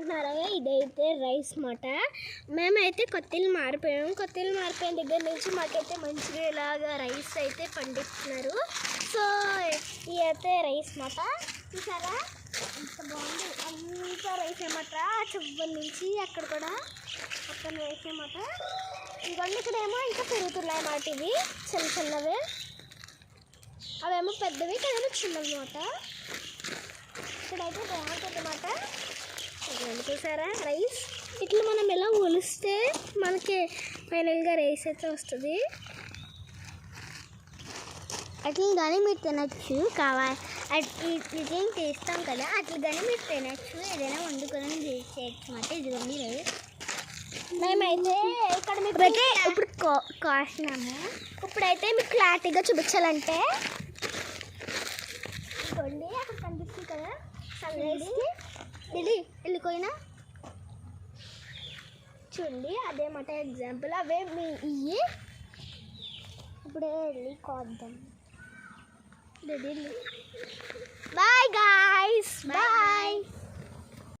చూస్తున్నారా, ఇదైతే రైస్ మాట. మేమైతే కొత్తిల్లు మారిపోయాము. కొత్తిల్లు మారిపోయిన దగ్గర నుంచి మాకైతే మంచిగా ఇలాగా రైస్ అయితే పండిస్తున్నారు. సో ఇదైతే రైస్ మాట. చూసారా ఎంత బాగుంది, అంత రైస్ అన్నమాట. చివరి నుంచి అక్కడ కూడా మొత్తం రైస్ అన్నమాట. ఇవన్నీ ఇక్కడేమో ఇంకా పెరుగుతున్నాయి అన్నమాట. ఇవి చిన్న చిన్నవి, అవేమో పెద్దవి, ఇక్కడేమో చిన్నవి అన్నమాట. ఇక్కడైతే బాగుంటుంది అన్నమాట. చూసారా రైస్ ఇట్లా మనం ఎలా ఒలిస్తే మనకి ఫైనల్గా రైస్ అయితే వస్తుంది. అట్లా కానీ మీరు తినచ్చు, ఇదేం చేస్తాం కదా, అట్లా కానీ మీరు తినచ్చు, ఏదైనా వండుకొని చేయొచ్చు అన్నమాట. ఇదిగోండి రైస్. మేమైతే ఇక్కడ మీకు అయితే ఇప్పుడు కాసినాము. ఇప్పుడైతే మీకు క్లారిటీగా చూపించాలంటే ఇదిగోండి అక్కడ కనిపిస్తుంది కదా సన్ రైస్కి వెళ్ళిపోయినా చూడండి, అదే మాట ఎగ్జాంపుల్. అవే మీ ఇవి ఇప్పుడే వెళ్ళి కోద్దాం. Bye guys, bye.